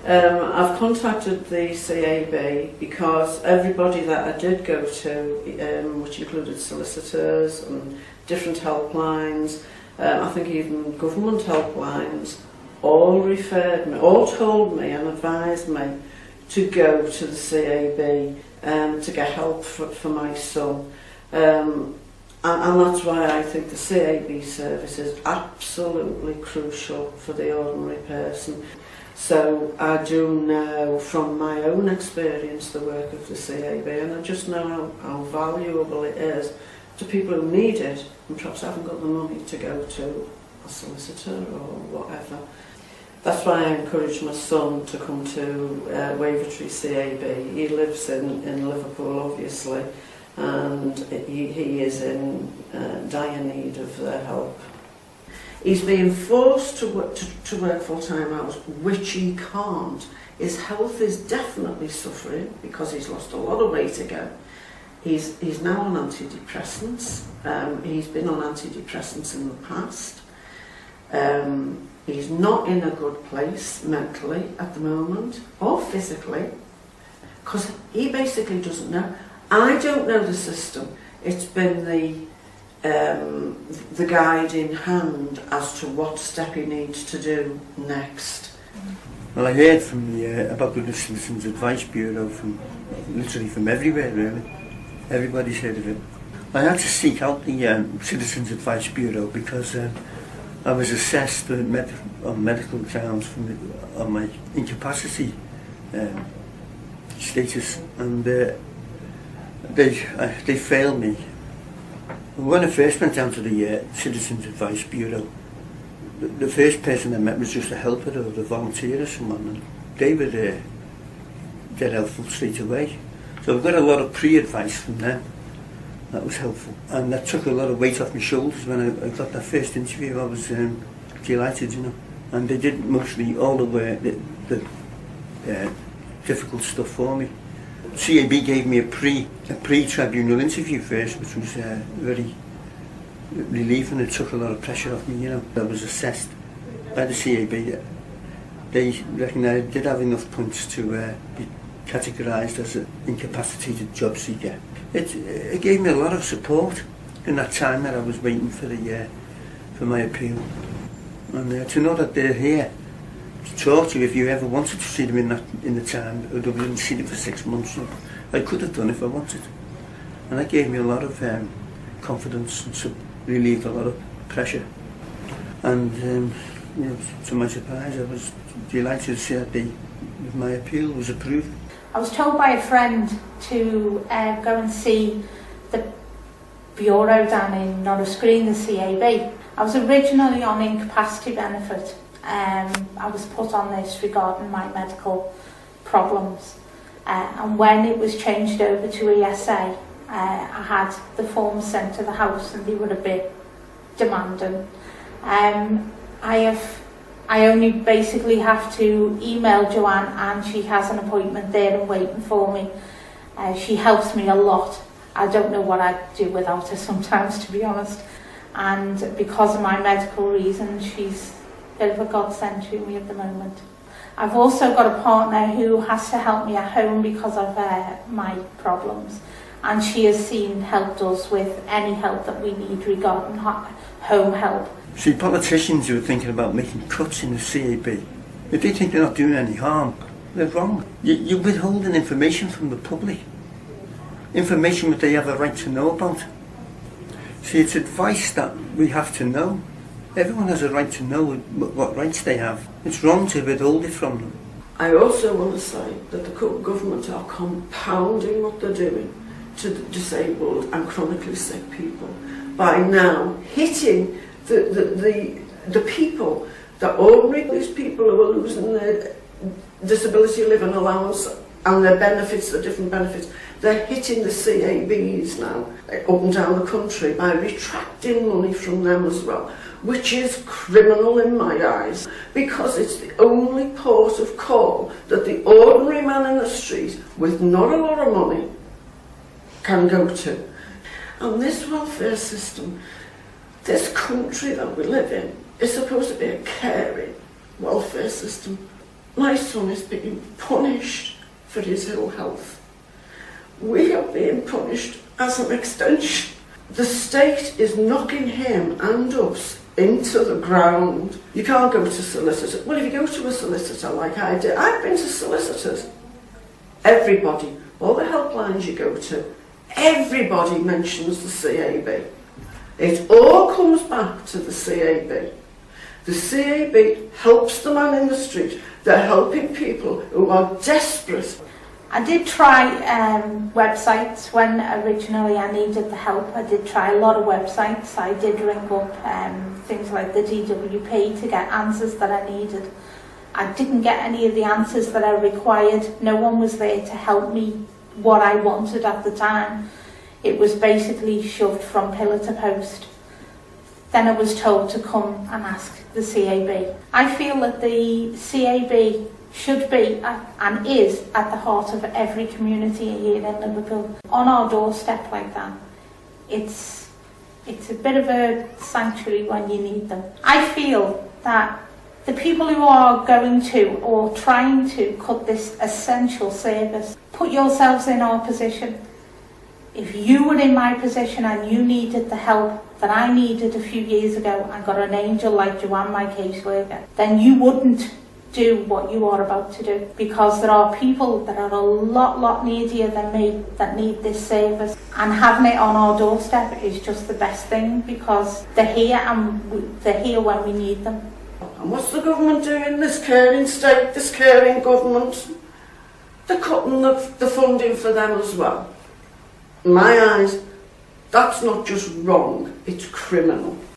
I've contacted the CAB because everybody that I did go to, which included solicitors and different helplines, I think even government helplines, all referred me, all told me and advised me to go to the CAB to get help for my son. And that's why I think the CAB service is absolutely crucial for the ordinary person. So I do know from my own experience the work of the CAB, and I just know how valuable it is to people who need it and perhaps haven't got the money to go to a solicitor or whatever. That's why I encourage my son to come to Wavertree CAB. He lives in Liverpool, obviously, and he is in dire need of their help. He's being forced to work full-time hours, which he can't. His health is definitely suffering because he's lost a lot of weight again. He's now on antidepressants. He's been on antidepressants in the past. He's not in a good place mentally at the moment, or physically, because he basically doesn't know. I don't know the system. It's been the guide in hand as to what step he needs to do next. Well, I heard from about the Citizens Advice Bureau literally from everywhere, really. Everybody's heard of it. I had to seek out the Citizens Advice Bureau because I was assessed on medical grounds on my incapacity status, and they failed me. When I first went down to the Citizens Advice Bureau, the first person I met was just a helper or a volunteer or someone, and they were dead helpful straight away. So I got a lot of pre-advice from them. That was helpful, and that took a lot of weight off my shoulders. When I got that first interview, I was delighted, you know. And they did mostly all the work, the difficult stuff for me. CAB gave me a pre-tribunal interview first, which was very relieving. It took a lot of pressure off me, you know. I was assessed by the CAB. They reckon I did have enough points to be categorised as an incapacitated job seeker. It gave me a lot of support in that time that I was waiting for my appeal. And to know that they're here to talk to you if you ever wanted to see them in the time, or they didn't see them for 6 months. I could have done if I wanted. And that gave me a lot of confidence and relieved a lot of pressure. And you know, to my surprise, I was delighted to see that my appeal was approved. I was told by a friend to go and see the bureau down in Norris Green, the CAB. I was originally on incapacity benefit. I was put on this regarding my medical problems. And when it was changed over to ESA, I had the forms sent to the house and they were a bit demanding. I only basically have to email Joanne and she has an appointment there and waiting for me. She helps me a lot. I don't know what I'd do without her sometimes, to be honest. And because of my medical reasons, she's a bit of a godsend to me at the moment. I've also got a partner who has to help me at home because of my problems. And she has helped us with any help that we need regarding home help. See, politicians who are thinking about making cuts in the CAB, if they think they're not doing any harm, they're wrong. You're withholding information from the public. Information that they have a right to know about. See, it's advice that we have to know. Everyone has a right to know what rights they have. It's wrong to withhold it from them. I also want to say that the government are compounding what they're doing to the disabled and chronically sick people by now hitting the people, the ordinary people who are losing their disability living allowance and their benefits, the different benefits. They're hitting the CABs now up and down the country by retracting money from them as well, which is criminal in my eyes, because it's the only port of call that the ordinary man in the street with not a lot of money can go to. And this welfare system, this country that we live in, is supposed to be a caring welfare system. My son is being punished for his ill health. We are being punished as an extension. The state is knocking him and us into the ground. You can't go to solicitors. Well, if you go to a solicitor like I did, I've been to solicitors. Everybody, all the helplines you go to, everybody mentions the CAB. It all comes back to the CAB. The CAB helps the man in the street. They're helping people who are desperate. I did try websites when originally I needed the help. I did try a lot of websites. I did ring up things like the DWP to get answers that I needed. I didn't get any of the answers that I required. No one was there to help me what I wanted at the time. It was basically shoved from pillar to post. Then I was told to come and ask the CAB. I feel that the CAB should be and is at the heart of every community here in Liverpool. On our doorstep like that, it's a bit of a sanctuary when you need them. I feel that the people who are going to or trying to cut this essential service, put yourselves in our position. If you were in my position and you needed the help that I needed a few years ago and got an angel like Joanne, my caseworker, then you wouldn't do what you are about to do, because there are people that are a lot needier than me that need this service, and having it on our doorstep is just the best thing, because they're here and they're here when we need them. And what's the government doing? This caring state, this caring government, they're cutting the funding for them as well. In my eyes, that's not just wrong, it's criminal.